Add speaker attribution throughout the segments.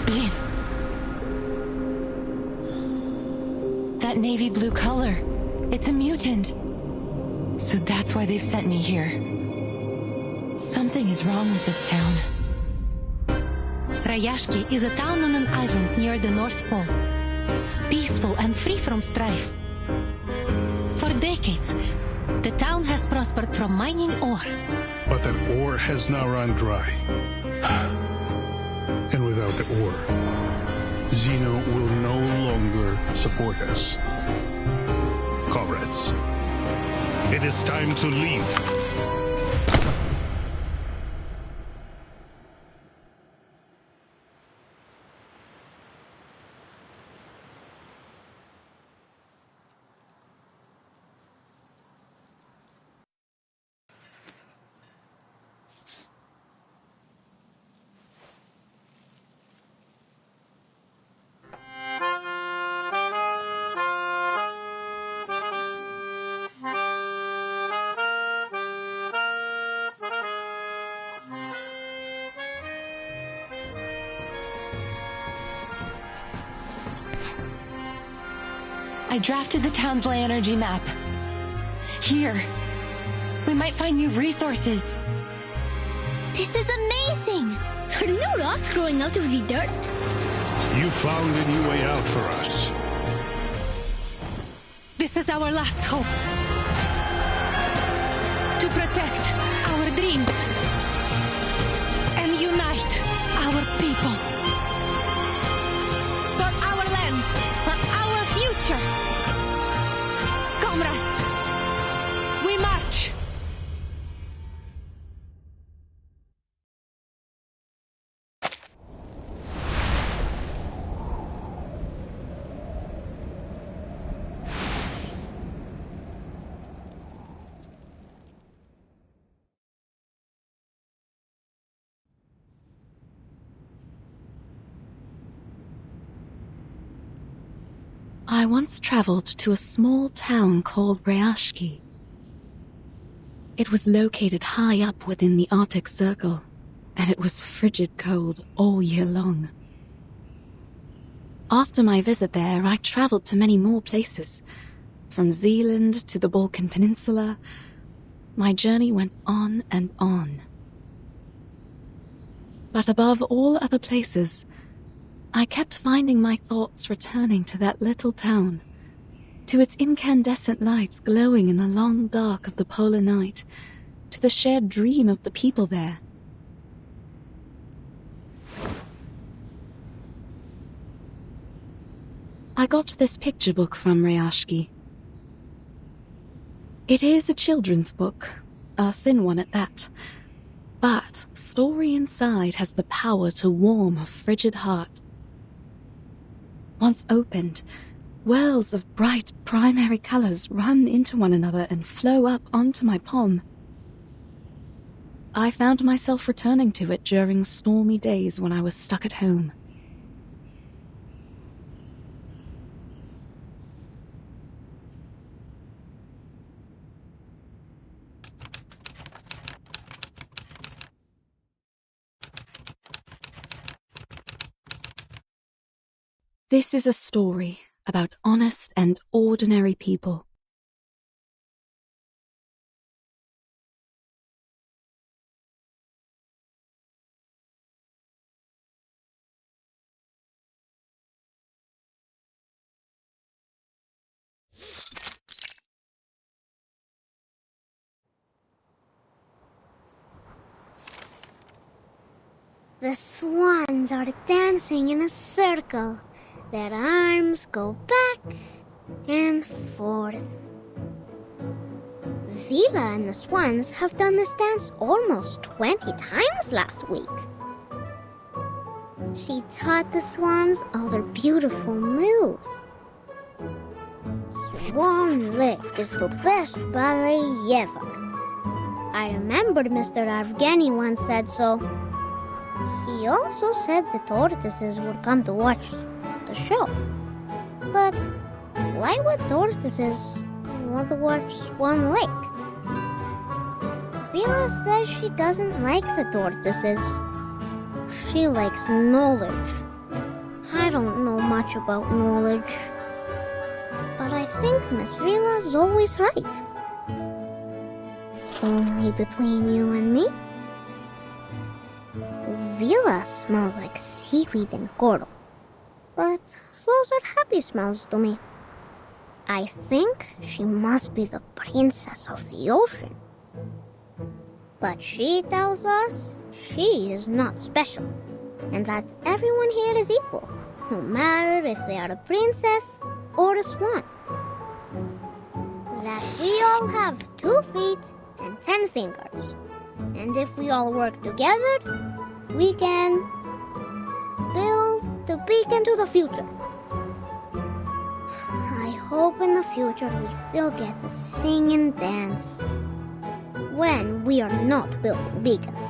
Speaker 1: Ian. That navy blue color. It's a mutant. So that's why they've sent me here. Something is wrong with this town.
Speaker 2: Rayashki is a town on an island near the North Pole. Peaceful and free from strife. For decades, the town has prospered from mining ore.
Speaker 3: But that ore has now run dry. And without the ore, Zeno will no longer support us. Comrades, it is time to leave.
Speaker 1: I drafted the town's ley energy map. Here. We might find new resources.
Speaker 4: This is amazing! Are new rocks growing out of the dirt?
Speaker 3: You found a new way out for us.
Speaker 2: This is our last hope. To protect our dreams and unite our people. For our land, for our future. Comrades, we march!
Speaker 5: I once traveled to a small town called Rayashki. It was located high up within the Arctic Circle, and it was frigid cold all year long. After my visit there, I traveled to many more places. From Zealand to the Balkan Peninsula, my journey went on and on. But above all other places, I kept finding my thoughts returning to that little town, to its incandescent lights glowing in the long dark of the polar night, to the shared dream of the people there. I got this picture book from Rayashki. It is a children's book, a thin one at that, but the story inside has the power to warm a frigid heart. Once opened, whirls of bright primary colors run into one another and flow up onto my palm. I found myself returning to it during stormy days when I was stuck at home. This is a story about honest and ordinary people.
Speaker 4: The swans are dancing in a circle. Their arms go back and forth. Vila and the swans have done this dance almost 20 times last week. She taught the swans all their beautiful moves. Swan Lake is the best ballet ever. I remembered Mr. Evgeny once said so. He also said the tortoises would come to watch the show. But why would tortoises want to watch Swan Lake? Vila says she doesn't like the tortoises. She likes knowledge. I don't know much about knowledge. But I think Miss Vila's always right. Only between you and me, Vila smells like seaweed and coral. But those are happy smells to me. I think she must be the princess of the ocean. But she tells us she is not special, and that everyone here is equal, no matter if they are a princess or a swan. That we all have 2 feet and 10 fingers, and if we all work together, we can build the beacon to the future. I hope in the future we still get to sing and dance when we are not building beacons.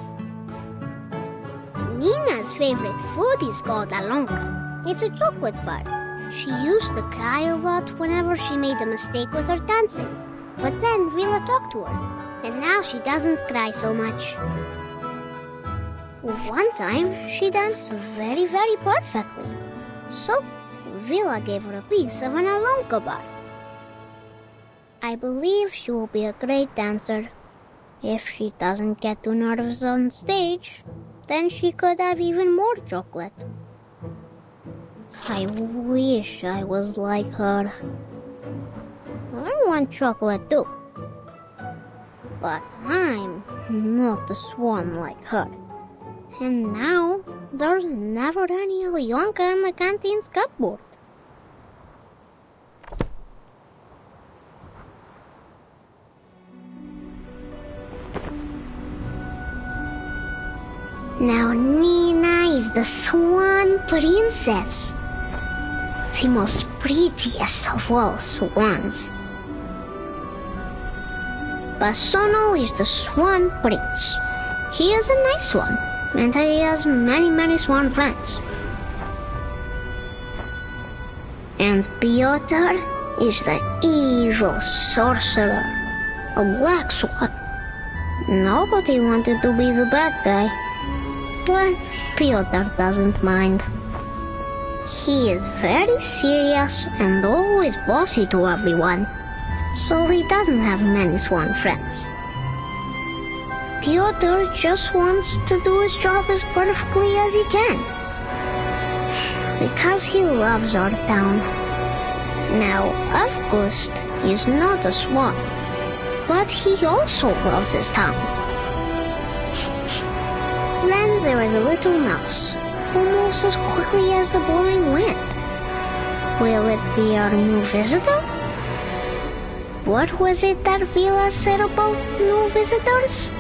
Speaker 4: Nina's favorite food is called alonga. It's a chocolate bar. She used to cry a lot whenever she made a mistake with her dancing. But then Vila talked to her, and now she doesn't cry so much. One time, she danced very, very perfectly. So, Vila gave her a piece of an alonga bar. I believe she will be a great dancer. If she doesn't get too nervous on stage, then she could have even more chocolate. I wish I was like her. I want chocolate too. But I'm not a swan like her. And now, there's never any Alyonka in the canteen's cupboard. Now Nina is the swan princess. The most prettiest of all swans. Basono is the swan prince. He is a nice one, and he has many, many swan friends. And Piotr is the evil sorcerer, a black swan. Nobody wanted to be the bad guy, but Piotr doesn't mind. He is very serious and always bossy to everyone, so he doesn't have many swan friends. Piotr just wants to do his job as perfectly as he can, because he loves our town. Now, August is not a swan, but he also loves his town. Then there is a little mouse who moves as quickly as the blowing wind. Will it be our new visitor? What was it that Vila said about new visitors?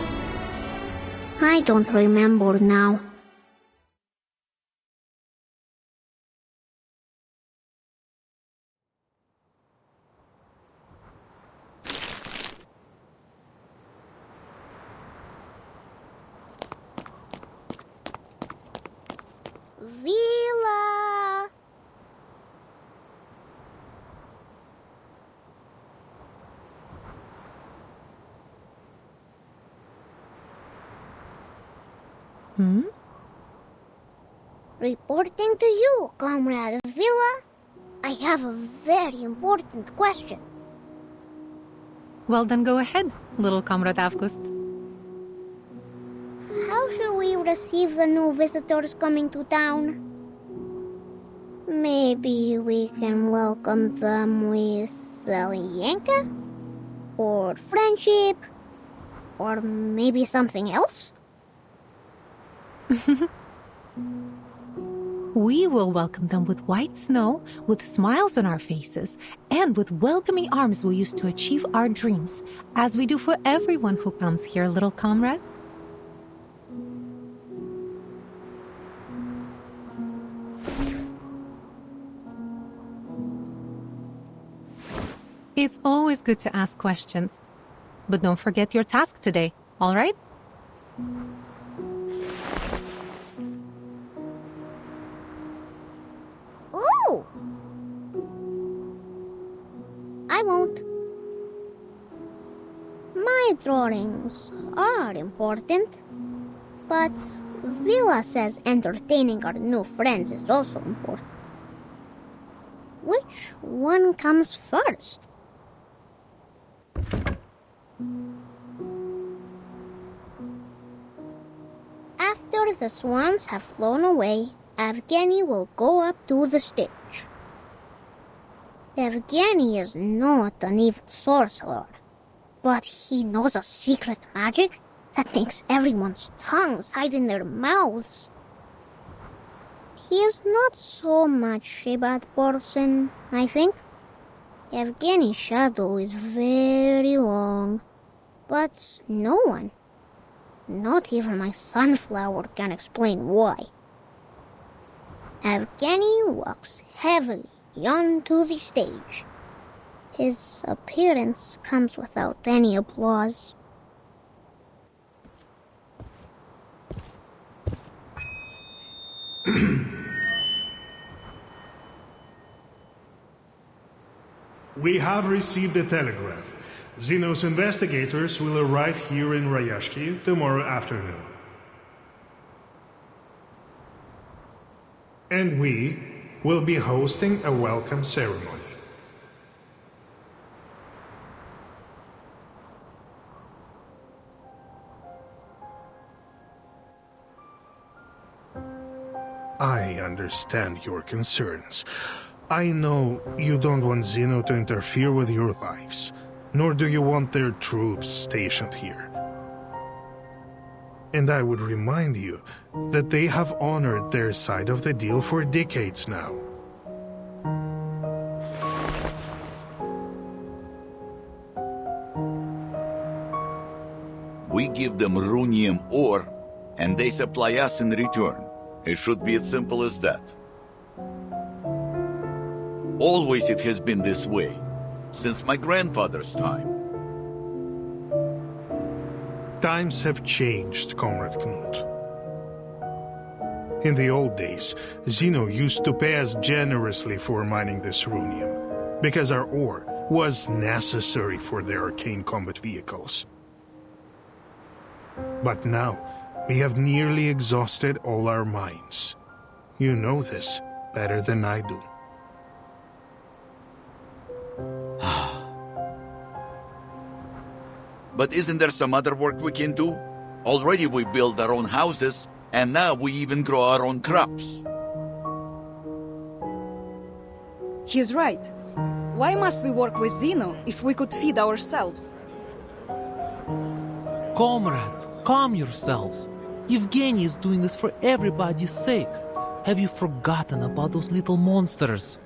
Speaker 4: I don't remember now. Vila! Reporting to you, Comrade Vila. I have a very important question.
Speaker 2: Well, then go ahead, little Comrade Avgust.
Speaker 4: How should we receive the new visitors coming to town? Maybe we can welcome them with Alienka? Or friendship? Or maybe something else?
Speaker 2: We will welcome them with white snow, with smiles on our faces, and with welcoming arms we use to achieve our dreams, as we do for everyone who comes here, little comrade. It's always good to ask questions. But don't forget your task today, all right?
Speaker 4: Ooh! I won't. My My drawings are important, but Villa says entertaining our new friends is also important. Which one comes first? After the swans have flown away, Evgeny will go up to the stage. Evgeny is not an evil sorcerer, but he knows a secret magic that makes everyone's tongues hide in their mouths. He is not so much a bad person, I think. Evgeny's shadow is very long, but no one, not even my sunflower, can explain why. Evgeny walks heavily onto the stage. His appearance comes without any applause.
Speaker 3: We have received a telegraph. Zenos investigators will arrive here in Rayashki tomorrow afternoon. And we will be hosting a welcome ceremony. I understand your concerns. I know you don't want Zeno to interfere with your lives, nor do you want their troops stationed here. And I would remind you that they have honored their side of the deal for decades now.
Speaker 6: We give them runium ore, and they supply us in return. It should be as simple as that. Always it has been this way, since my grandfather's time.
Speaker 3: Times have changed, Comrade Knut. In the old days, Zeno used to pay us generously for mining this runium, because our ore was necessary for their arcane combat vehicles. But now, we have nearly exhausted all our mines. You know this better than I do.
Speaker 6: But isn't there some other work we can do? Already we build our own houses, and now we even grow our own crops.
Speaker 7: He's right. Why must we work with Zeno if we could feed ourselves?
Speaker 8: Comrades, calm yourselves. Evgeny is doing this for everybody's sake. Have you forgotten about those little monsters?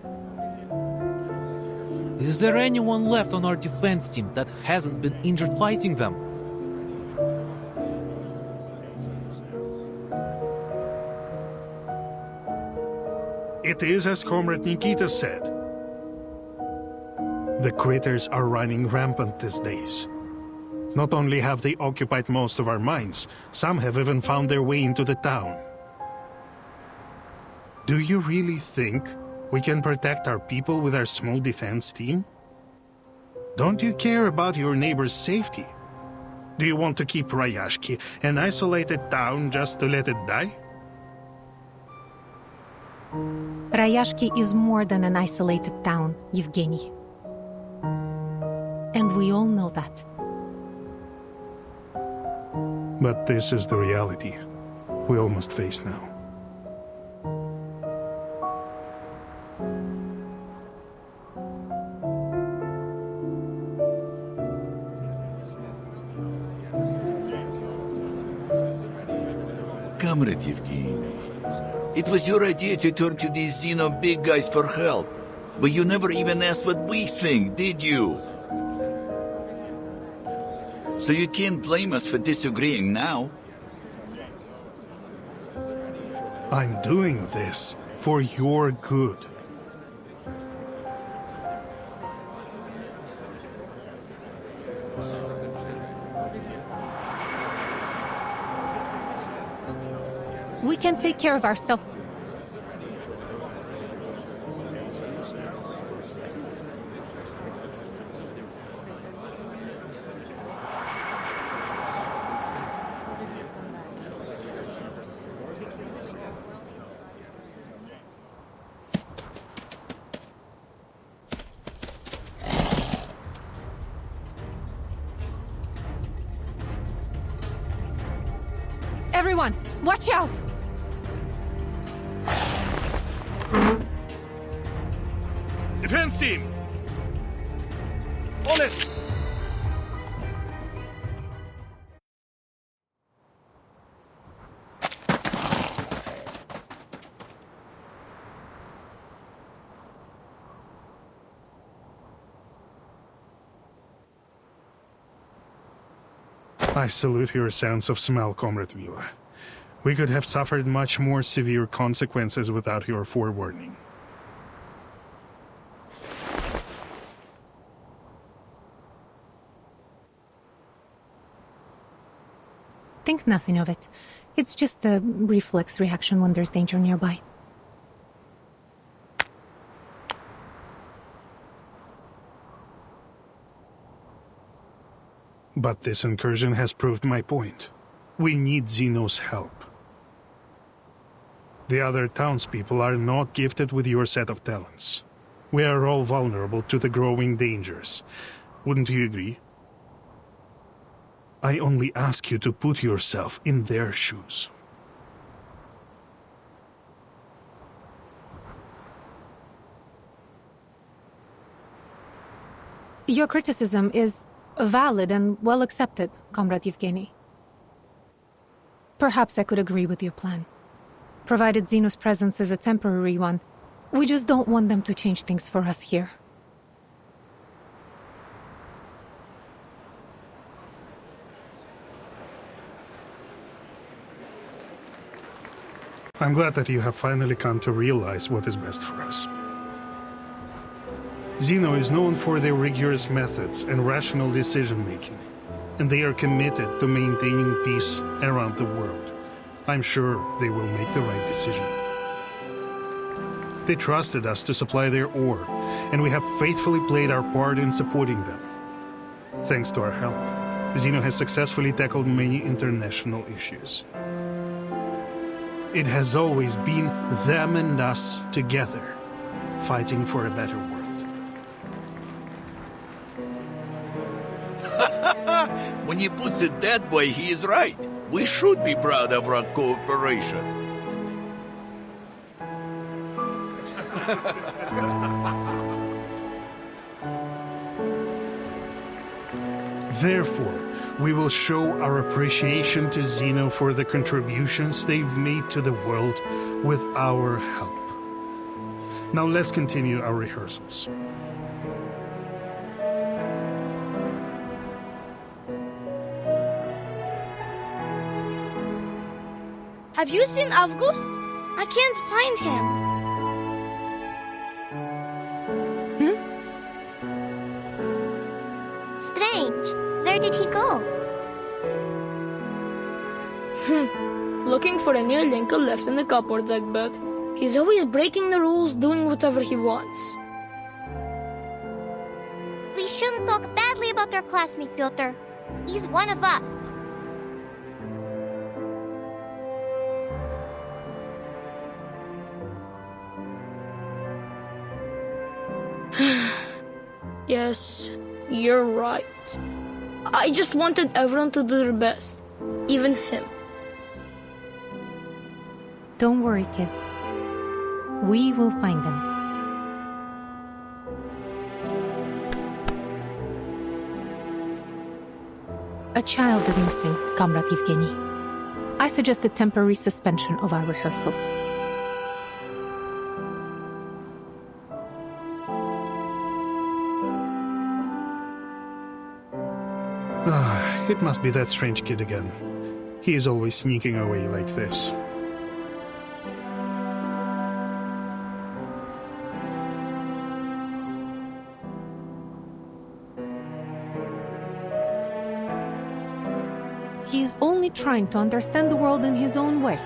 Speaker 8: Is there anyone left on our defense team that hasn't been injured fighting them?
Speaker 3: It is as Comrade Nikita said. The critters are running rampant these days. Not only have they occupied most of our mines, some have even found their way into the town. Do you really think we can protect our people with our small defense team? Don't you care about your neighbor's safety? Do you want to keep Rayashki an isolated town just to let it die?
Speaker 2: Rayashki is more than an isolated town, Evgeny. And we all know that.
Speaker 3: But this is the reality we all must face now.
Speaker 6: Comrade Evgeny, it was your idea to turn to these Zeno big guys for help, but you never even asked what we think, did you? So you can't blame us for disagreeing now.
Speaker 3: I'm doing this for your good.
Speaker 2: We can take care of ourselves. Everyone, watch out!
Speaker 3: Defense team! On it! I salute your sense of smell, Comrade Vila. We could have suffered much more severe consequences without your forewarning.
Speaker 2: Think nothing of it. It's just a reflex reaction when there's danger nearby.
Speaker 3: But this incursion has proved my point. We need Zenos' help. The other townspeople are not gifted with your set of talents. We are all vulnerable to the growing dangers. Wouldn't you agree? I only ask you to put yourself in their shoes.
Speaker 2: Your criticism is valid and well accepted, Comrade Yevgeny. Perhaps I could agree with your plan. Provided Zenos' presence is a temporary one, we just don't want them to change things for us here.
Speaker 3: I'm glad that you have finally come to realize what is best for us. Zeno is known for their rigorous methods and rational decision-making, and they are committed to maintaining peace around the world. I'm sure they will make the right decision. They trusted us to supply their ore, and we have faithfully played our part in supporting them. Thanks to our help, Zeno has successfully tackled many international issues. It has always been them and us together, fighting for a better world.
Speaker 6: When he puts it that way, he is right. We should be proud of our cooperation.
Speaker 3: Therefore, we will show our appreciation to Zeno for the contributions they've made to the world with our help. Now let's continue our rehearsals.
Speaker 9: Have you seen August? I can't find him.
Speaker 4: Strange. Where did he go?
Speaker 9: Looking for a new Lincoln left in the cupboards, I bet. He's always breaking the rules, doing whatever he wants.
Speaker 4: We shouldn't talk badly about our classmate, Piotr. He's one of us.
Speaker 9: Yes, you're right. I just wanted everyone to do their best, even him.
Speaker 2: Don't worry, kids. We will find them. A child is missing, Comrade Yevgeny. I suggest a temporary suspension of our rehearsals.
Speaker 3: It must be that strange kid again. He is always sneaking away like this.
Speaker 2: He is only trying to understand the world in his own way.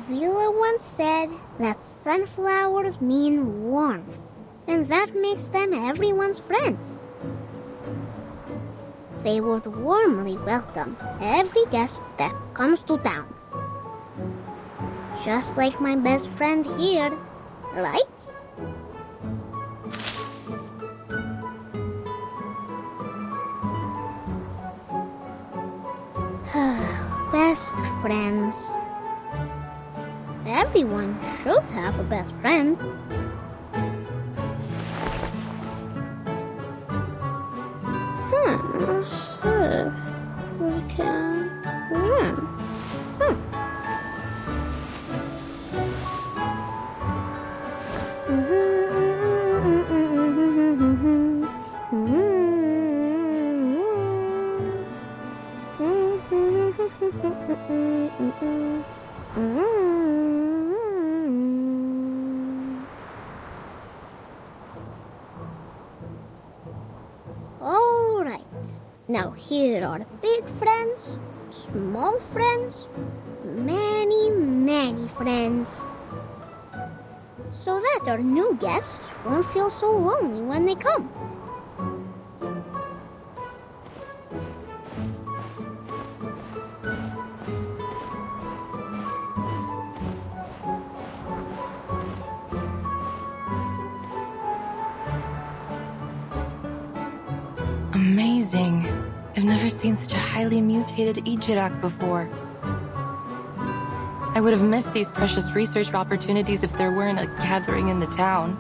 Speaker 4: Avila once said that sunflowers mean warmth, and that makes them everyone's friends. They would warmly welcome every guest that comes to town. Just like my best friend here, right? Best friends. Everyone should have a best friend. We can run. All right. Now here are big friends, small friends, many, many friends. So that our new guests won't feel so lonely when they come.
Speaker 1: Amazing. I've never seen such a highly mutated Ijirak before. I would have missed these precious research opportunities if there weren't a gathering in the town.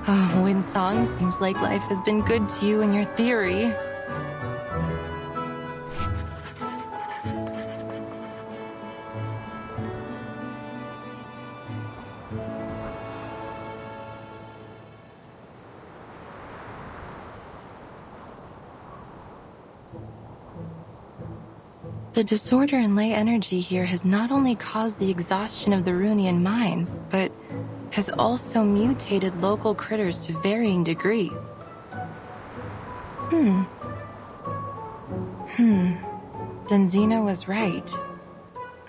Speaker 1: Oh, Winsong, seems like life has been good to you in your theory. The disorder in ley energy here has not only caused the exhaustion of the Runian mines, but has also mutated local critters to varying degrees. Then Zeno was right.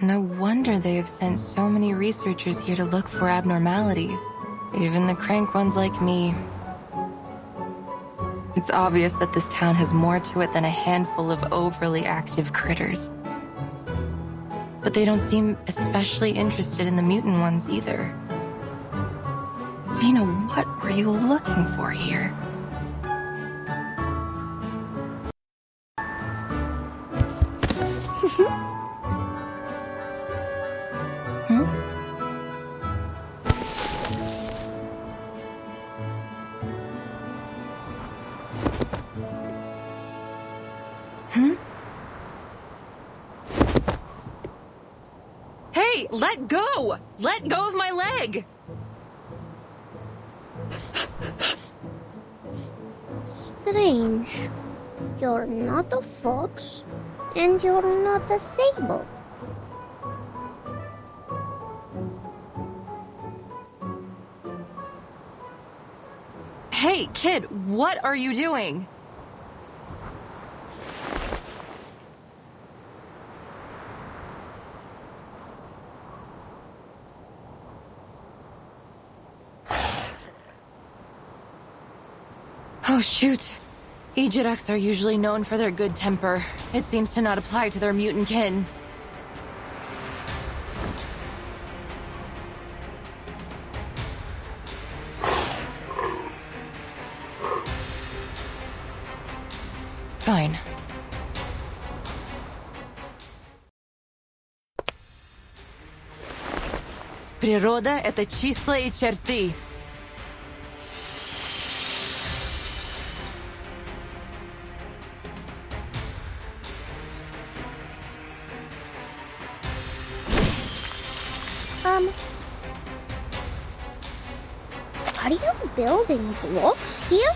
Speaker 1: No wonder they have sent so many researchers here to look for abnormalities. Even the crank ones like me. It's obvious that this town has more to it than a handful of overly active critters. But they don't seem especially interested in the mutant ones either. Zeno, what were you looking for here? Hey, let go! Let go of my leg!
Speaker 4: Strange. You're not a fox, and you're not a sable.
Speaker 1: Hey, kid, what are you doing? Oh, shoot. Ejiraks are usually known for their good temper. It seems to not apply to their mutant kin. Fine. Природа — это числа и черты.
Speaker 4: Are you building blocks here?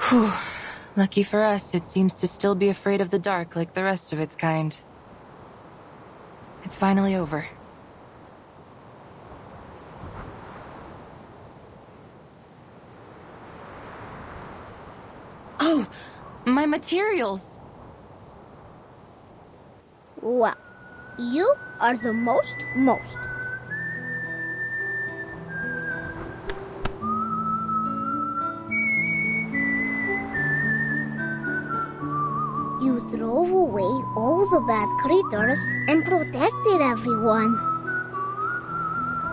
Speaker 1: Whew. Lucky for us, it seems to still be afraid of the dark like the rest of its kind. It's finally over. Oh, my materials!
Speaker 4: Wow, you are the most. You drove away all the bad creatures and protected everyone.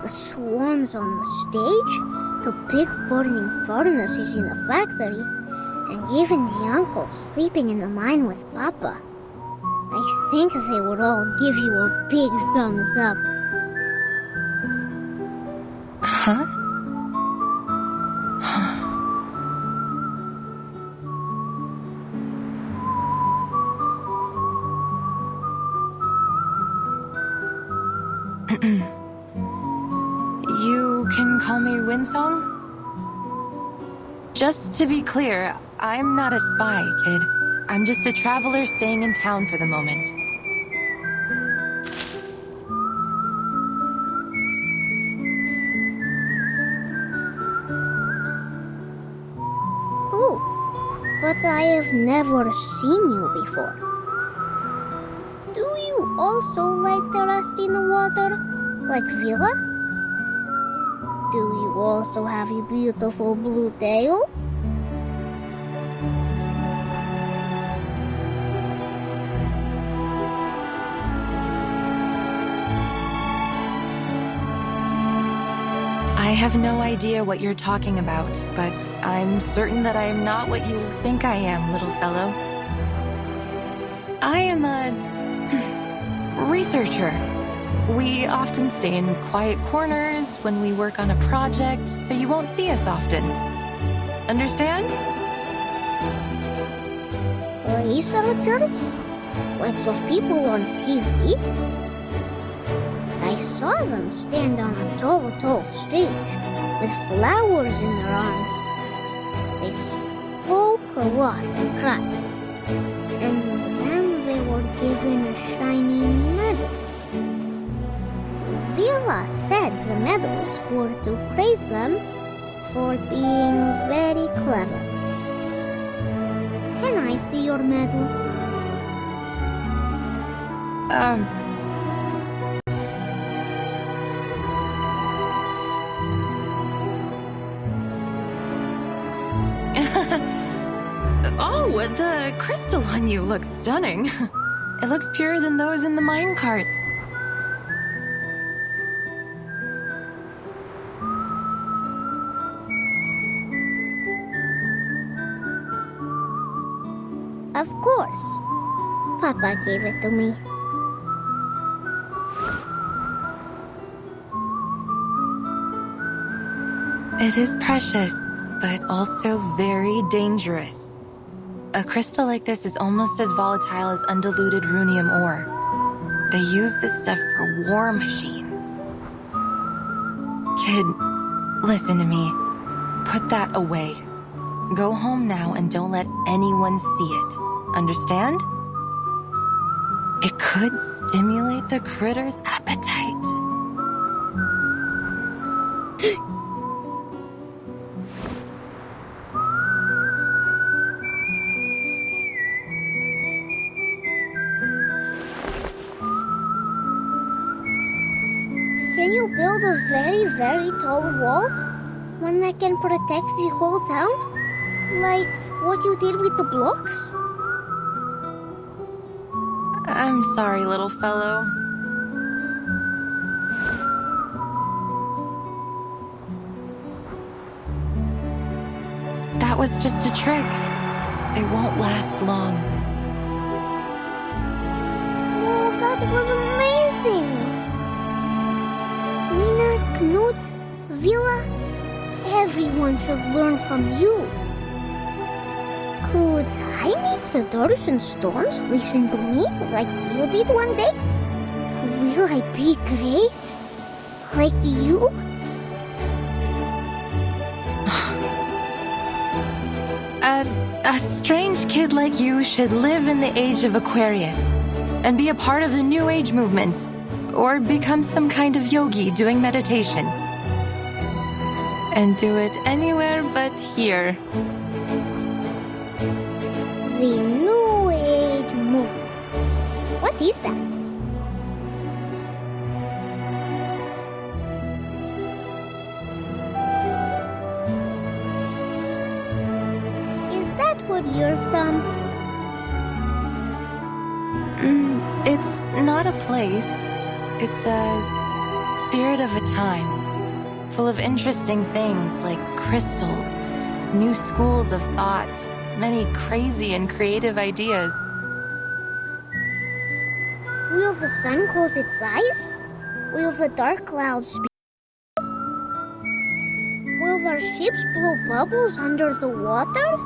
Speaker 4: The swans on the stage, the big burning furnaces in the factory, and even the uncle sleeping in the mine with Papa. I think they would all give you a big thumbs up.
Speaker 1: Huh? You can call me Windsong? Just to be clear, I'm not a spy, kid. I'm just a traveler staying in town for the moment.
Speaker 4: Oh, but I have never seen you before. Do you also like to rest in the water, like Villa? Do you also have a beautiful blue tail?
Speaker 1: I have no idea what you're talking about, but I'm certain that I am not what you think I am, little fellow. I am a researcher. We often stay in quiet corners when we work on a project, so you won't see us often. Understand?
Speaker 4: Researchers? Like those people on TV? I saw them stand on a tall stage with flowers in their arms. They spoke a lot and cried. And then they were given a shiny medal. Villa said the medals were to praise them for being very clever. Can I see your medal?
Speaker 1: Oh, the crystal on you looks stunning. It looks purer than those in the mine carts.
Speaker 4: Of course. Papa gave it to me.
Speaker 1: It is precious, but also very dangerous. A crystal like this is almost as volatile as undiluted runium ore. They use this stuff for war machines. Kid, listen to me. Put that away. Go home now and don't let anyone see it. Understand? It could stimulate the critter's appetite.
Speaker 4: Can you build a very, very tall wall? One that can protect the whole town? Like what you did with the blocks?
Speaker 1: I'm sorry, little fellow. That was just a trick. It won't last long.
Speaker 4: Oh, that was amazing! Nina, Knut, Villa, everyone should learn from you. Could I make the doors and stones listen to me like you did one day? Will I be great? Like you?
Speaker 1: A strange kid like you should live in the age of Aquarius and be a part of the New Age movement. Or become some kind of yogi doing meditation. And do it anywhere but here.
Speaker 4: The New Age movement. What is that? Is that where you're from?
Speaker 1: It's not a place. It's a spirit of a time, full of interesting things like crystals, new schools of thought, many crazy and creative ideas.
Speaker 4: Will the sun close its eyes? Will the dark clouds speak? Will our ships blow bubbles under the water?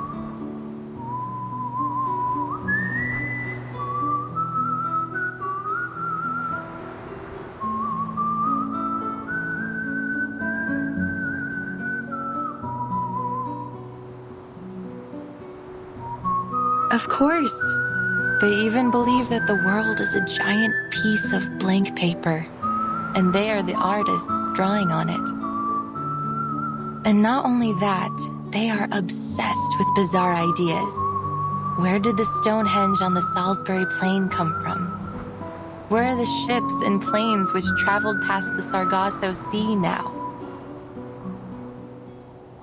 Speaker 1: Of course. They even believe that the world is a giant piece of blank paper, and they are the artists drawing on it. And not only that, they are obsessed with bizarre ideas. Where did the Stonehenge on the Salisbury Plain come from? Where are the ships and planes which traveled past the Sargasso Sea now?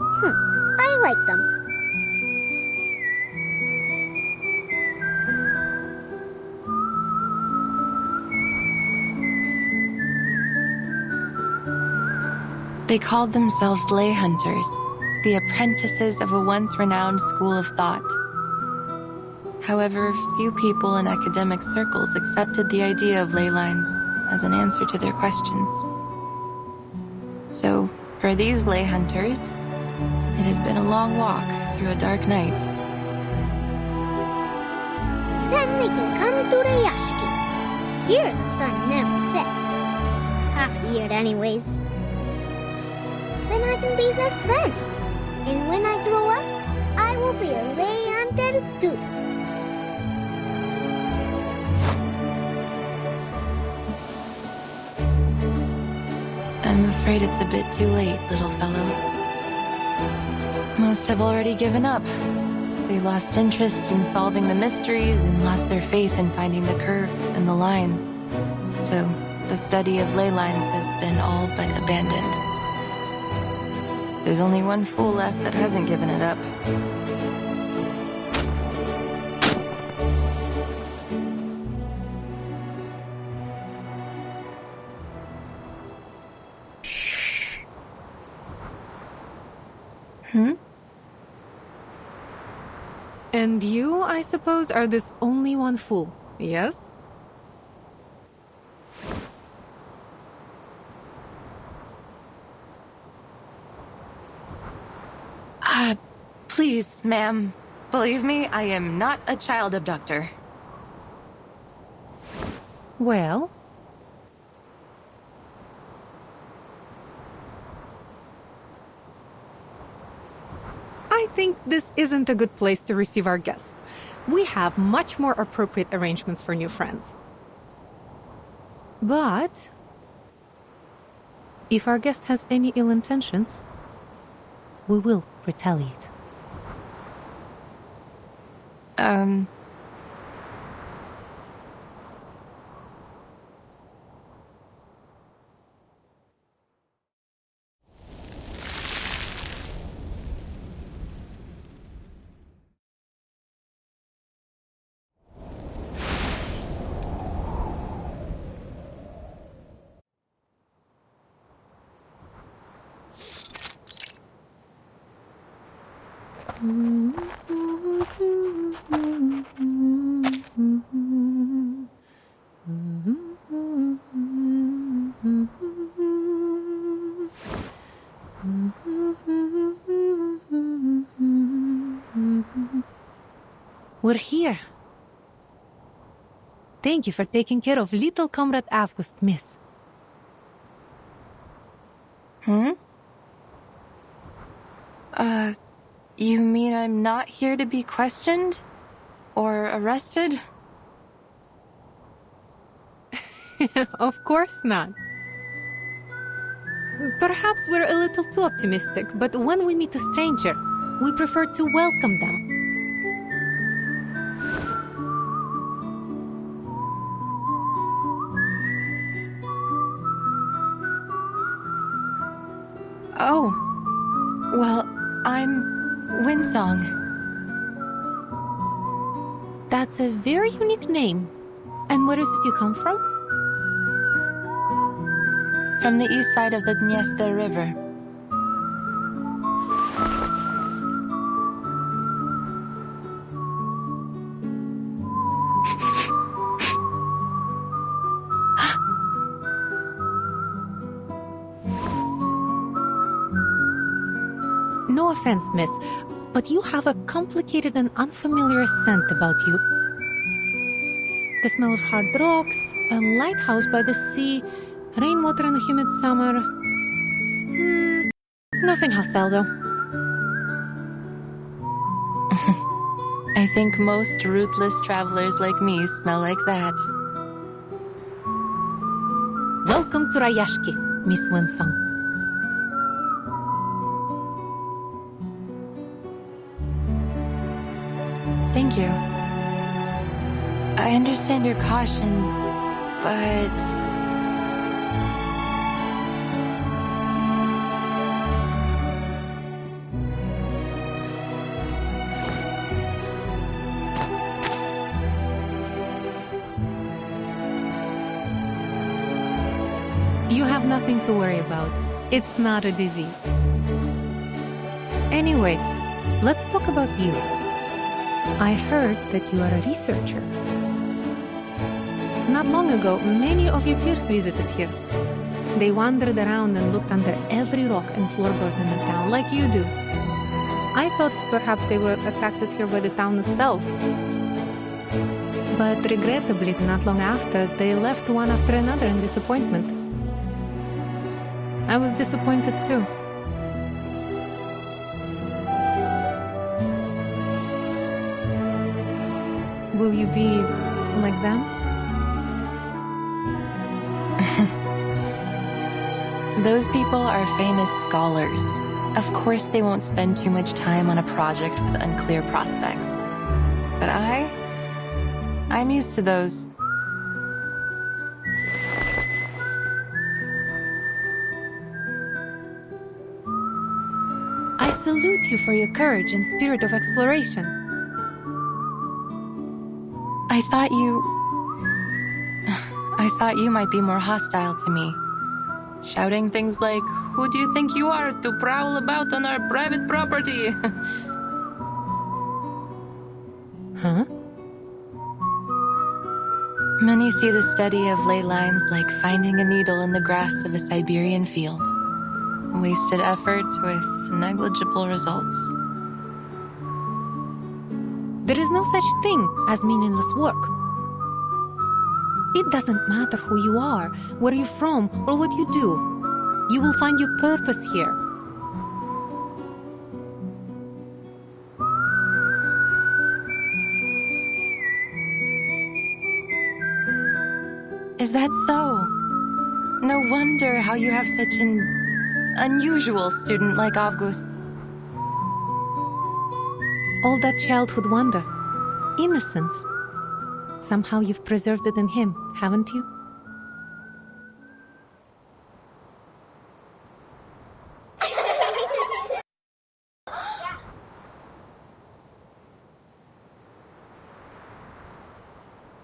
Speaker 4: I like them.
Speaker 1: They called themselves lay hunters, the apprentices of a once renowned school of thought. However, few people in academic circles accepted the idea of ley lines as an answer to their questions. So, for these lay hunters, it has been a long walk through a dark night.
Speaker 4: Then they can come to Rayashki. Here the sun never sets. Half the year anyways. Then I can be their friend. And when I grow up, I will be a lay hunter too.
Speaker 1: I'm afraid it's a bit too late, little fellow. Most have already given up. They lost interest in solving the mysteries and lost their faith in finding the curves and the lines. So, the study of ley lines has been all but abandoned. There's only one fool left that hasn't given it up.
Speaker 10: And you, I suppose, are this only one fool, yes?
Speaker 1: Please, ma'am. Believe me, I am not a child abductor.
Speaker 10: Well, I think this isn't a good place to receive our guests. We have much more appropriate arrangements for new friends. But if our guest has any ill intentions, we will retaliate. We're here. Thank you for taking care of little comrade August, miss.
Speaker 1: You mean I'm not here to be questioned? Or arrested?
Speaker 10: Of course not. Perhaps we're a little too optimistic, but when we meet a stranger, we prefer to welcome them.
Speaker 1: Oh, well, I'm Winsong.
Speaker 10: That's a very unique name. And where is it you come from?
Speaker 1: From the east side of the Dniester River.
Speaker 10: No offense, miss, but you have a complicated and unfamiliar scent about you. The smell of hard rocks, a lighthouse by the sea, rainwater in a humid summer. Nothing hostile, though.
Speaker 1: I think most rootless travelers like me smell like that.
Speaker 10: Welcome to Rayashki, Miss Winsong.
Speaker 1: Thank you. I understand your caution, but...
Speaker 10: You have nothing to worry about. It's not a disease. Anyway, let's talk about you. I heard that you are a researcher. Not long ago, many of your peers visited here. They wandered around and looked under every rock and floorboard in the town, like you do. I thought perhaps they were attracted here by the town itself. But regrettably, not long after, they left one after another in disappointment. I was disappointed too. Will you be like them?
Speaker 1: Those people are famous scholars. Of course they won't spend too much time on a project with unclear prospects. But I'm used to those.
Speaker 10: I salute you for your courage and spirit of exploration.
Speaker 1: I thought you might be more hostile to me. Shouting things like, "Who do you think you are to prowl about on our private property?"
Speaker 10: Huh?
Speaker 1: Many see the study of ley lines like finding a needle in the grass of a Siberian field. Wasted effort with negligible results.
Speaker 10: There is no such thing as meaningless work. It doesn't matter who you are, where you're from, or what you do. You will find your purpose here.
Speaker 1: Is that so? No wonder how you have such an unusual student like August.
Speaker 10: All that childhood wonder, innocence. Somehow you've preserved it in him, haven't you?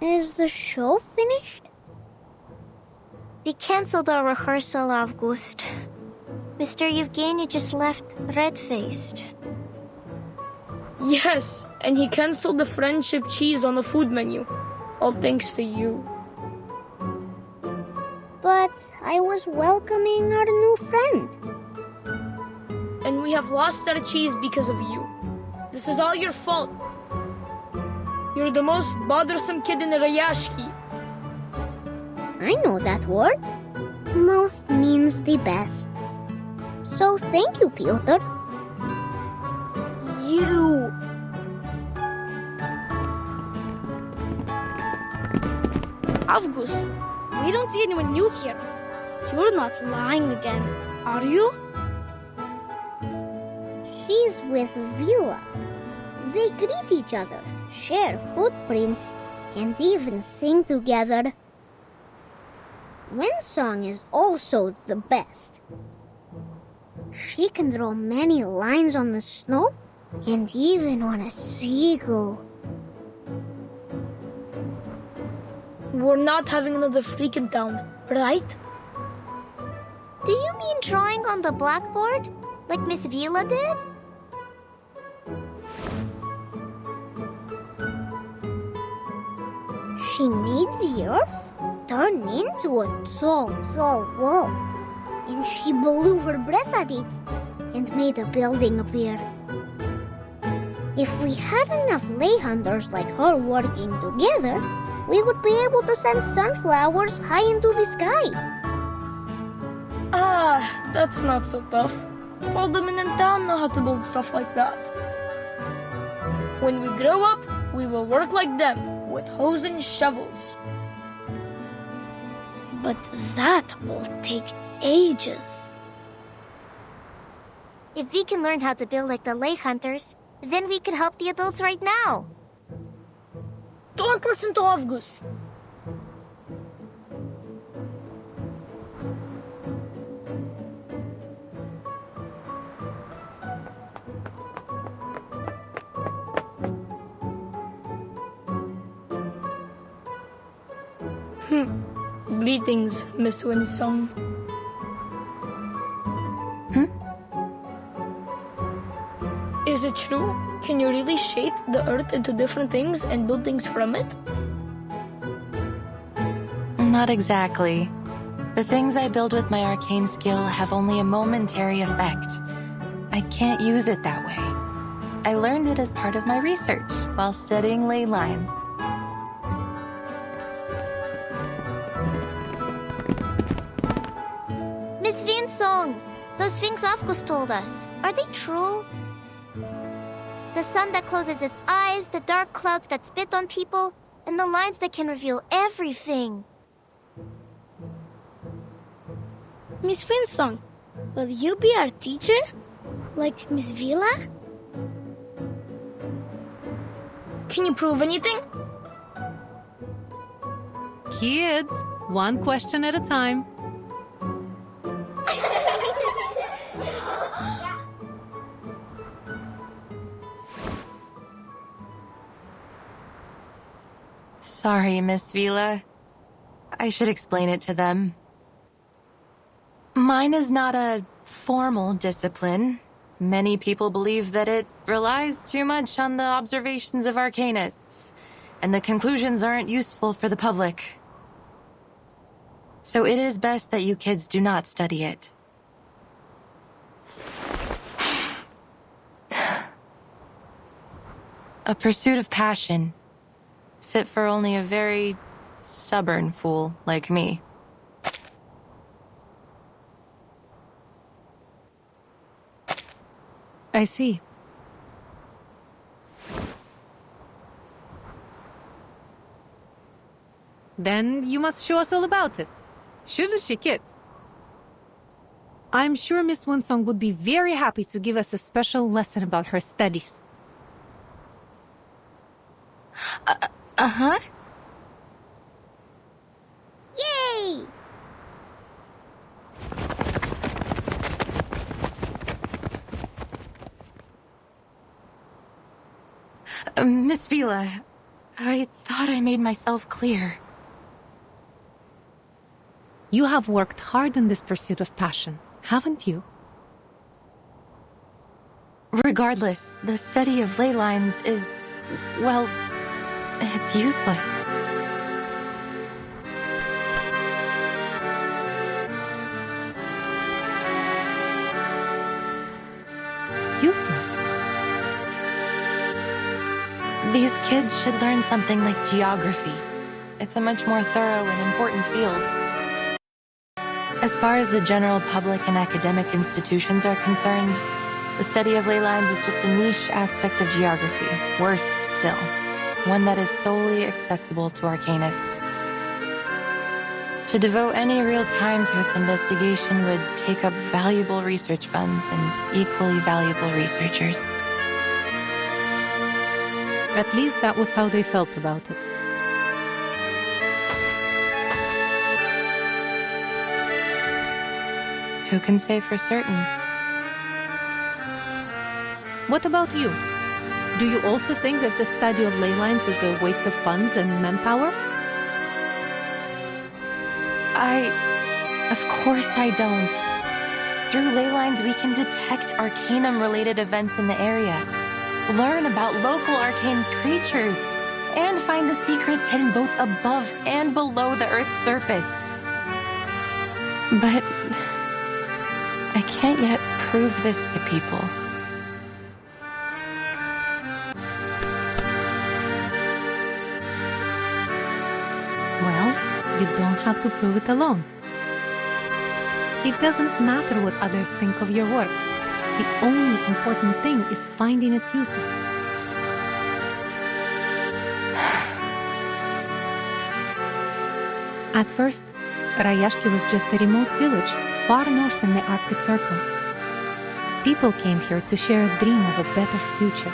Speaker 4: Is the show finished?
Speaker 11: We cancelled our rehearsal, August. Mr. Yevgeny just left red-faced.
Speaker 9: Yes, and he cancelled the friendship cheese on the food menu. All thanks to you.
Speaker 4: But I was welcoming our new friend.
Speaker 9: And we have lost our cheese because of you. This is all your fault. You're the most bothersome kid in the Rayashki.
Speaker 4: I know that word. Most means the best. So thank you, Piotr.
Speaker 9: You! August, We don't see anyone new here. You're not lying again, are you?
Speaker 4: She's with Vila. They greet each other, share footprints, and even sing together. Windsong is also the best. She can draw many lines on the snow and even on a seagull.
Speaker 9: We're not having another freak in town, right?
Speaker 11: Do you mean drawing on the blackboard? Like Miss Vila did?
Speaker 4: She made the earth turn into a tall, tall wall. And she blew her breath at it and made a building appear. If we had enough lay hunters like her working together, we would be able to send sunflowers high into the sky.
Speaker 9: Ah, that's not so tough. All the men in town know how to build stuff like that. When we grow up, we will work like them, with hoes and shovels. But that will take ages.
Speaker 11: If we can learn how to build like the lay hunters, then we could help the adults right now.
Speaker 9: Don't listen to August. Greetings, Miss Windsong. Is it true? Can you really shape the earth into different things and build things from it?
Speaker 1: Not exactly. The things I build with my arcane skill have only a momentary effect. I can't use it that way. I learned it as part of my research while studying ley lines.
Speaker 11: Miss Vinsong, those things Afkus told us, are they true? The sun that closes its eyes, the dark clouds that spit on people, and the lines that can reveal everything.
Speaker 9: Miss Windsong, will you be our teacher? Like Miss Vila? Can you prove anything?
Speaker 10: Kids, one question at a time.
Speaker 1: Sorry, Miss Vila. I should explain it to them. Mine is not a formal discipline. Many people believe that it relies too much on the observations of arcanists, and the conclusions aren't useful for the public. So it is best that you kids do not study it. A pursuit of passion, fit for only a very stubborn fool like me.
Speaker 10: I see. Then you must show us all about it. Shouldn't she, kids? I'm sure Miss Winsong would be very happy to give us a special lesson about her studies.
Speaker 1: Uh-huh.
Speaker 4: Yay!
Speaker 1: Miss Vila, I thought I made myself clear.
Speaker 10: You have worked hard in this pursuit of passion, haven't you?
Speaker 1: Regardless, the study of ley lines is, well, it's useless.
Speaker 10: Useless?
Speaker 1: These kids should learn something like geography. It's a much more thorough and important field. As far as the general public and academic institutions are concerned, the study of ley lines is just a niche aspect of geography. Worse still, one that is solely accessible to arcanists. To devote any real time to its investigation would take up valuable research funds and equally valuable researchers.
Speaker 10: At least that was how they felt about it.
Speaker 1: Who can say for certain?
Speaker 10: What about you? Do you also think that the study of ley lines is a waste of funds and manpower?
Speaker 1: Of course I don't. Through ley lines, we can detect Arcanum-related events in the area, learn about local arcane creatures, and find the secrets hidden both above and below the Earth's surface. But I can't yet prove this to people.
Speaker 10: Well, you don't have to prove it alone. It doesn't matter what others think of your work. The only important thing is finding its uses. At first, Rayashki was just a remote village far north in the Arctic Circle. People came here to share a dream of a better future.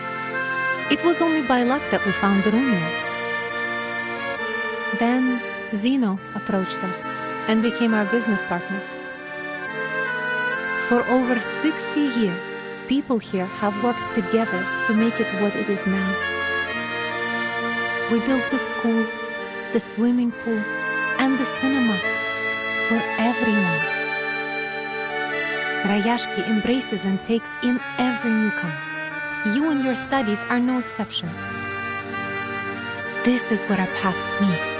Speaker 10: It was only by luck that we found the Rumia. Then Zeno approached us and became our business partner. For over 60 years, people here have worked together to make it what it is now. We built the school, the swimming pool, and the cinema for everyone. Rayashki embraces and takes in every newcomer. You and your studies are no exception. This is where our paths meet.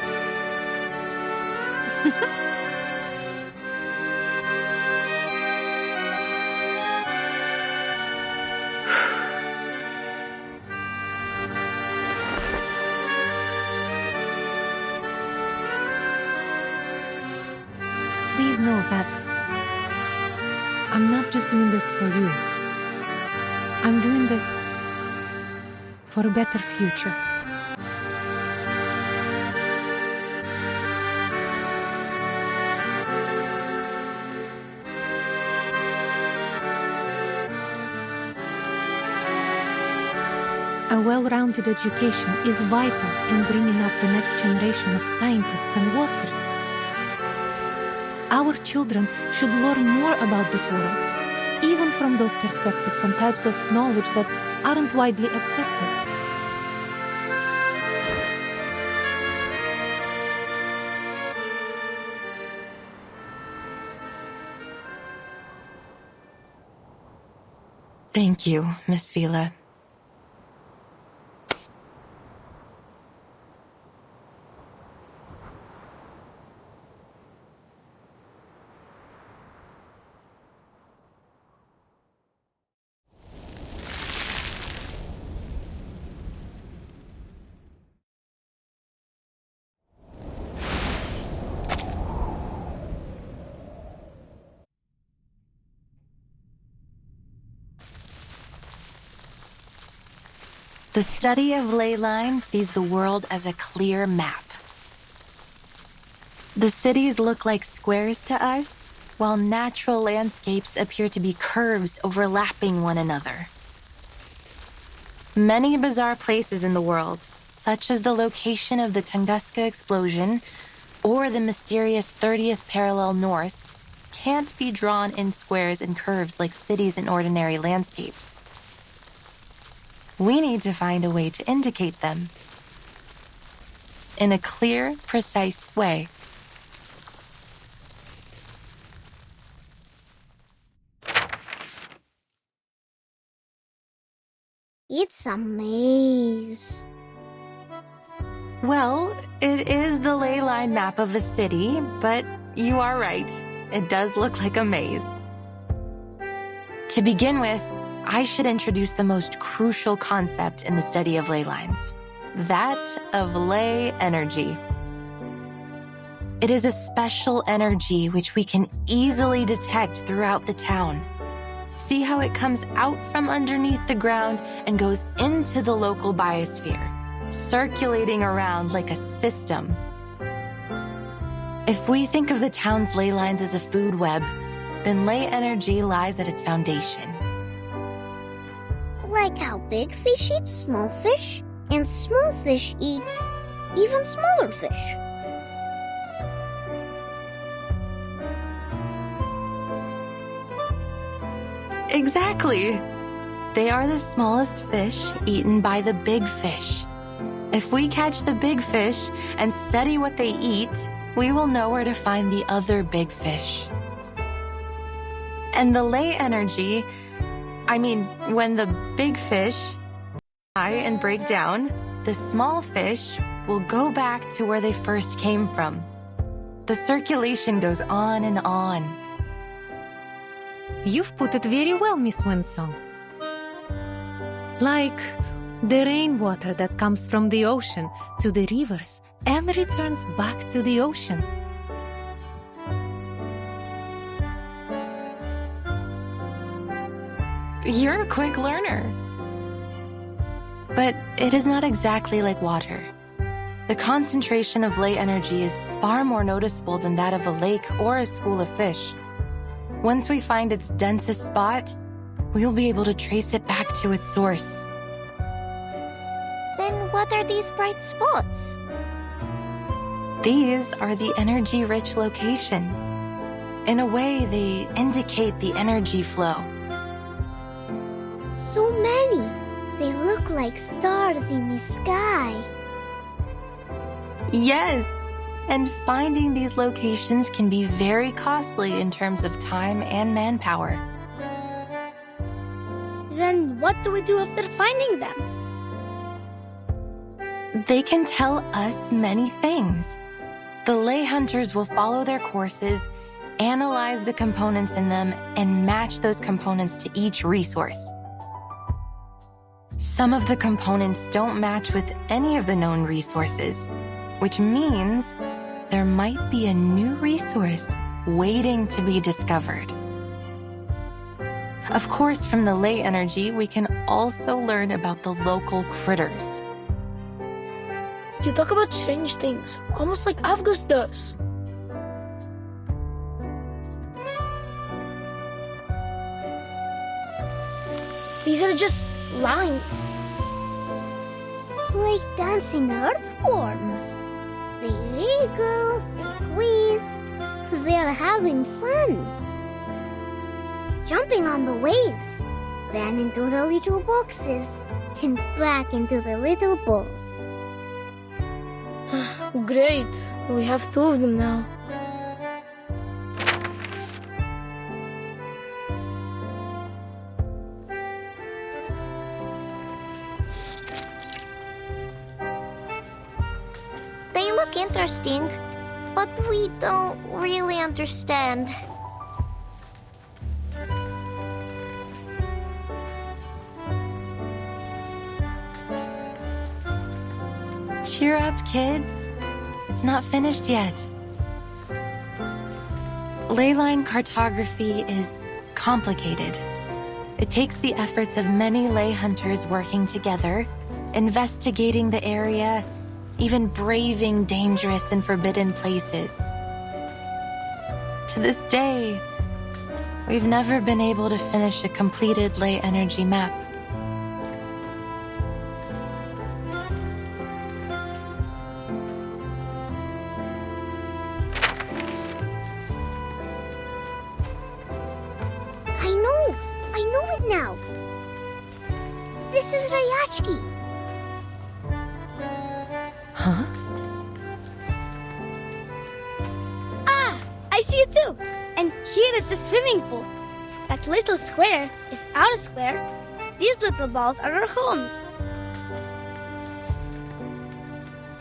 Speaker 10: Please know that I'm not just doing this for you. I'm doing this for a better future. A well-rounded education is vital in bringing up the next generation of scientists and workers. Our children should learn more about this world, even from those perspectives and types of knowledge that aren't widely accepted.
Speaker 1: Thank you, Miss Vila. The study of ley lines sees the world as a clear map. The cities look like squares to us, while natural landscapes appear to be curves overlapping one another. Many bizarre places in the world, such as the location of the Tunguska explosion or the mysterious 30th parallel north, can't be drawn in squares and curves like cities in ordinary landscapes. We need to find a way to indicate them in a clear, precise way.
Speaker 4: It's a maze.
Speaker 1: Well, it is the ley line map of a city, but you are right. It does look like a maze. To begin with, I should introduce the most crucial concept in the study of ley lines, that of ley energy. It is a special energy which we can easily detect throughout the town. See how it comes out from underneath the ground and goes into the local biosphere, circulating around like a system. If we think of the town's ley lines as a food web, then ley energy lies at its foundation.
Speaker 4: Like how big fish eat small fish, and small fish eat even smaller fish.
Speaker 1: Exactly. They are the smallest fish eaten by the big fish. If we catch the big fish and study what they eat, we will know where to find the other big fish. And the ley energy, when the big fish die and break down, the small fish will go back to where they first came from. The circulation goes on and on.
Speaker 2: You've put it very well, Miss Winsong. Like the rainwater that comes from the ocean to the rivers and returns back to the ocean.
Speaker 1: You're a quick learner. But it is not exactly like water. The concentration of ley energy is far more noticeable than that of a lake or a school of fish. Once we find its densest spot, we'll be able to trace it back to its source.
Speaker 11: Then what are these bright spots?
Speaker 1: These are the energy-rich locations. In a way, they indicate the energy flow.
Speaker 4: So many. They look like stars in the sky.
Speaker 1: Yes, and finding these locations can be very costly in terms of time and manpower.
Speaker 4: Then what do we do after finding them?
Speaker 1: They can tell us many things. The ley hunters will follow their courses, analyze the components in them, and match those components to each resource. Some of the components don't match with any of the known resources, which means there might be a new resource waiting to be discovered. Of course, from the ley energy, we can also learn about the local critters.
Speaker 9: You talk about strange things, almost like Avgus does. These are just lines.
Speaker 4: Like dancing earthworms. They wriggle, they twist. They're having fun. Jumping on the waves, then into the little boxes, and back into the little balls.
Speaker 9: Great, we have 2 of them now.
Speaker 11: They look interesting, but we don't really understand.
Speaker 1: Cheer up, kids. It's not finished yet. Ley line cartography is complicated. It takes the efforts of many ley hunters working together, investigating the area, even braving dangerous and forbidden places. To this day, we've never been able to finish a completed ley energy map.
Speaker 4: I know it now. This is Rayashki.
Speaker 1: Huh?
Speaker 4: I see it too. And here is the swimming pool. That little square is our square. These little balls are our homes.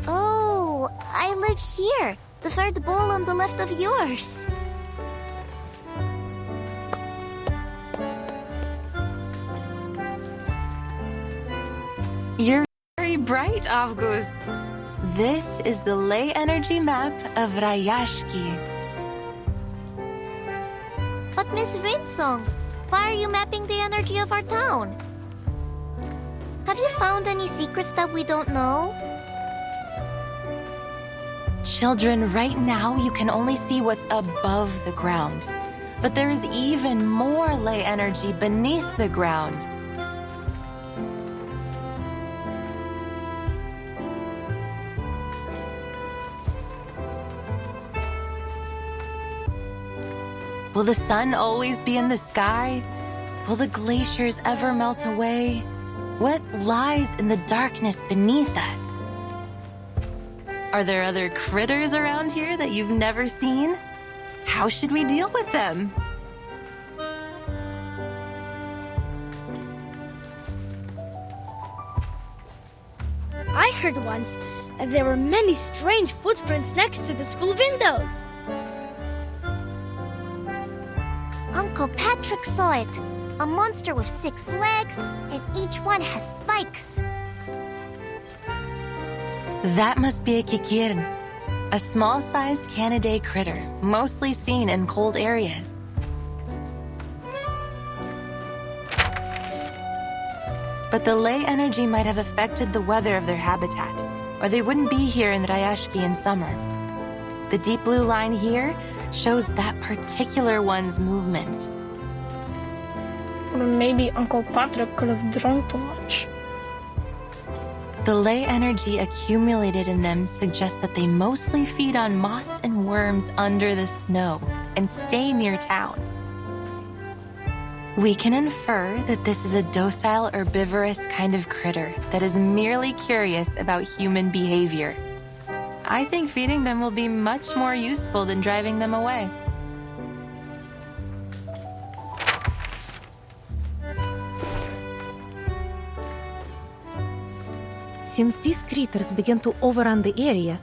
Speaker 11: Oh, I live here. The 3rd ball on the left of yours.
Speaker 1: You're very bright, August. This is the ley energy map of Rayashki.
Speaker 11: But Miss Winsong, why are you mapping the energy of our town? Have you found any secrets that we don't know?
Speaker 1: Children, right now you can only see what's above the ground. But there is even more ley energy beneath the ground. Will the sun always be in the sky? Will the glaciers ever melt away? What lies in the darkness beneath us? Are there other critters around here that you've never seen? How should we deal with them?
Speaker 9: I heard once that there were many strange footprints next to the school windows.
Speaker 11: Uncle Patrick saw it. A monster with 6 legs, and each one has spikes.
Speaker 1: That must be a kikirn, a small-sized Canidae critter, mostly seen in cold areas. But the ley energy might have affected the weather of their habitat, or they wouldn't be here in Rayashki in summer. The deep blue line here shows that particular one's movement.
Speaker 9: Or maybe Uncle Patrick could have drunk too much.
Speaker 1: The ley energy accumulated in them suggests that they mostly feed on moss and worms under the snow and stay near town. We can infer that this is a docile herbivorous kind of critter that is merely curious about human behavior. I think feeding them will be much more useful than driving them away.
Speaker 10: Since these critters began to overrun the area,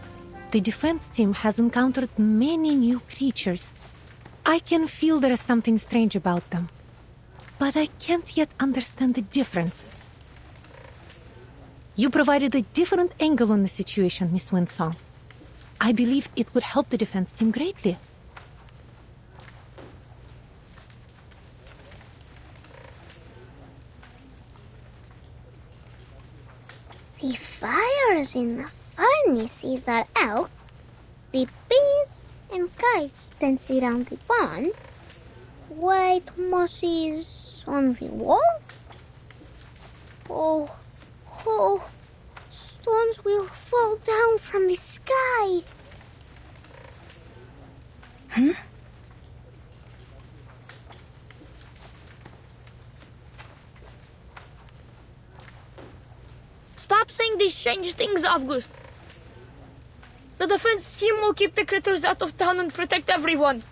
Speaker 10: the defense team has encountered many new creatures. I can feel there is something strange about them, but I can't yet understand the differences. You provided a different angle on the situation, Miss Winsong. I believe it would help the defense team greatly.
Speaker 4: The fires in the furnaces are out. The bees and kites dance around the pond. White mosses on the wall. Oh, storms will fall down from the sky.
Speaker 1: Huh?
Speaker 9: Stop saying these strange things, August. The defense team will keep the critters out of town and protect everyone.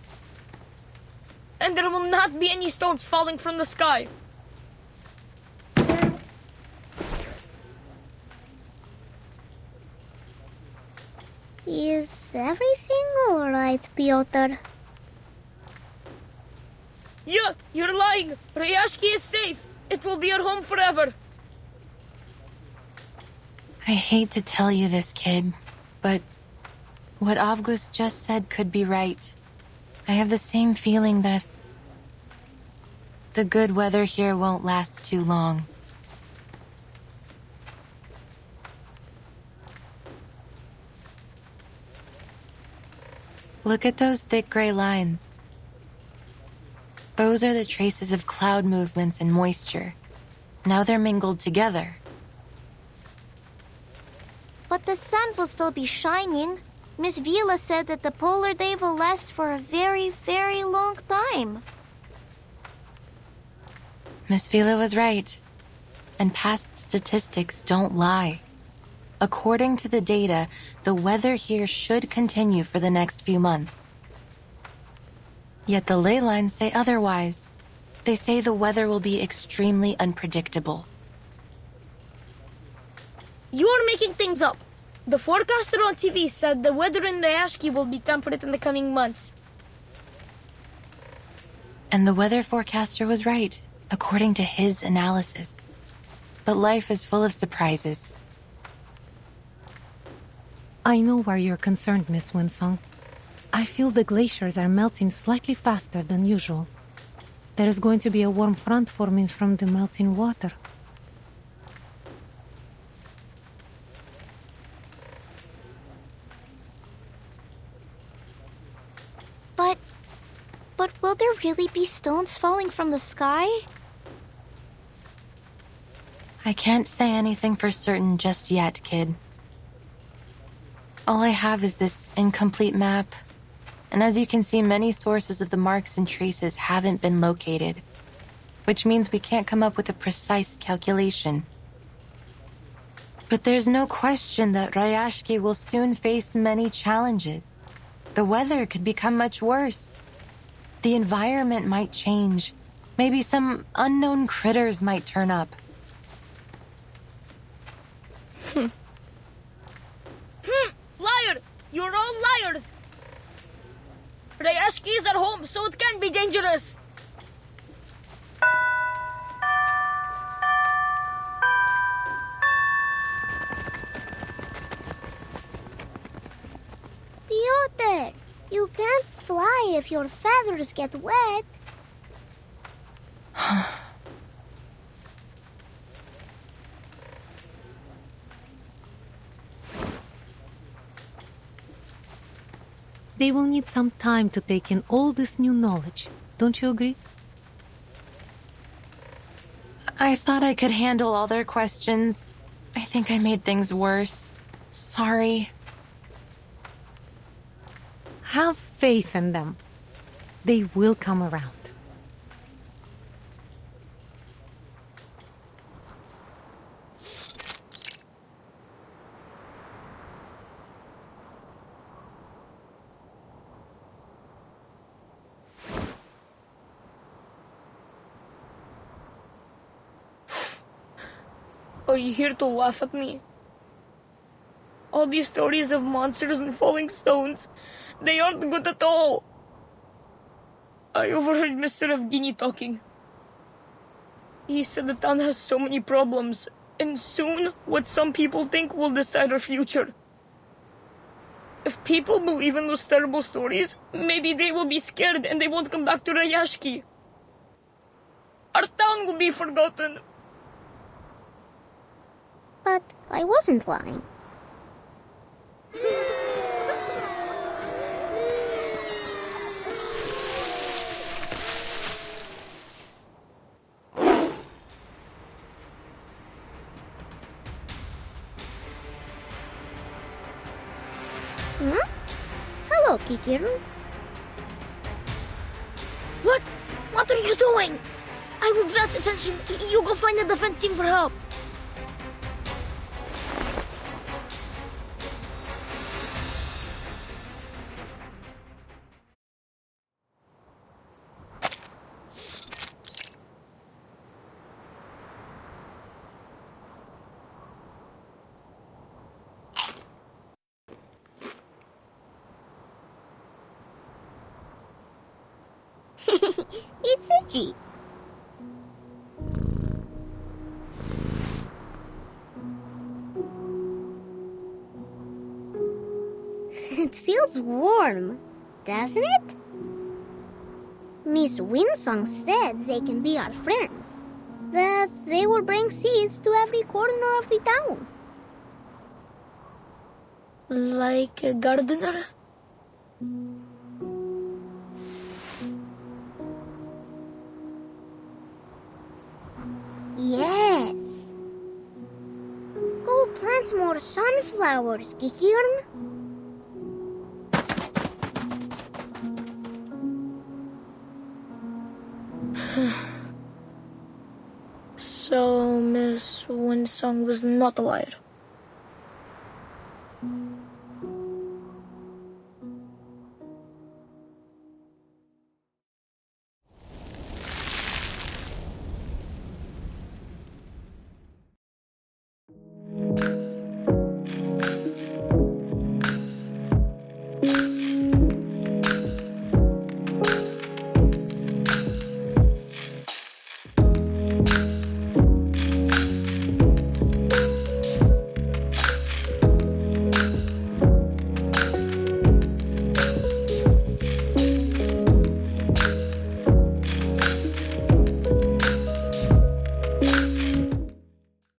Speaker 9: And there will not be any stones falling from the sky.
Speaker 4: Is everything all right, Piotr?
Speaker 9: Yeah, you're lying. Rayashki is safe. It will be our home forever.
Speaker 1: I hate to tell you this, kid, but what Avgust just said could be right. I have the same feeling that the good weather here won't last too long. Look at those thick gray lines. Those are the traces of cloud movements and moisture. Now they're mingled together.
Speaker 11: But the sun will still be shining. Miss Vila said that the polar day will last for a very, very long time.
Speaker 1: Miss Vila was right. And past statistics don't lie. According to the data, the weather here should continue for the next few months. Yet the ley lines say otherwise. They say the weather will be extremely unpredictable.
Speaker 9: You're making things up. The forecaster on TV said the weather in Rayashki will be temperate in the coming months.
Speaker 1: And the weather forecaster was right, according to his analysis. But life is full of surprises.
Speaker 10: I know why you're concerned, Miss Winsong. I feel the glaciers are melting slightly faster than usual. There is going to be a warm front forming from the melting water.
Speaker 11: But will there really be stones falling from the sky?
Speaker 1: I can't say anything for certain just yet, kid. All I have is this incomplete map. And as you can see, many sources of the marks and traces haven't been located, which means we can't come up with a precise calculation. But there's no question that Rayashki will soon face many challenges. The weather could become much worse. The environment might change. Maybe some unknown critters might turn up.
Speaker 9: Liar! You're all liars! Rayashki is at home, so it can't be dangerous.
Speaker 4: Piotr, you can't fly if your feathers get wet.
Speaker 10: They will need some time to take in all this new knowledge. Don't you agree?
Speaker 1: I thought I could handle all their questions. I think I made things worse. Sorry.
Speaker 10: Have faith in them. They will come around.
Speaker 9: Are you here to laugh at me? All these stories of monsters and falling stones, they aren't good at all. I overheard Mr. Evgeny talking. He said the town has so many problems, and soon what some people think will decide our future. If people believe in those terrible stories, maybe they will be scared and they won't come back to Rayashki. Our town will be forgotten.
Speaker 4: But I wasn't lying. Huh? Hello, Kikiru.
Speaker 9: What? What are you doing? I will draw attention. You go find the defense team for help.
Speaker 4: It's itchy. It feels warm, doesn't it? Miss Winsong said they can be our friends. That they will bring seeds to every corner of the town.
Speaker 9: Like a gardener?
Speaker 4: Yes. Go plant more sunflowers, Kikirn.
Speaker 9: So Miss Winsong was not a liar.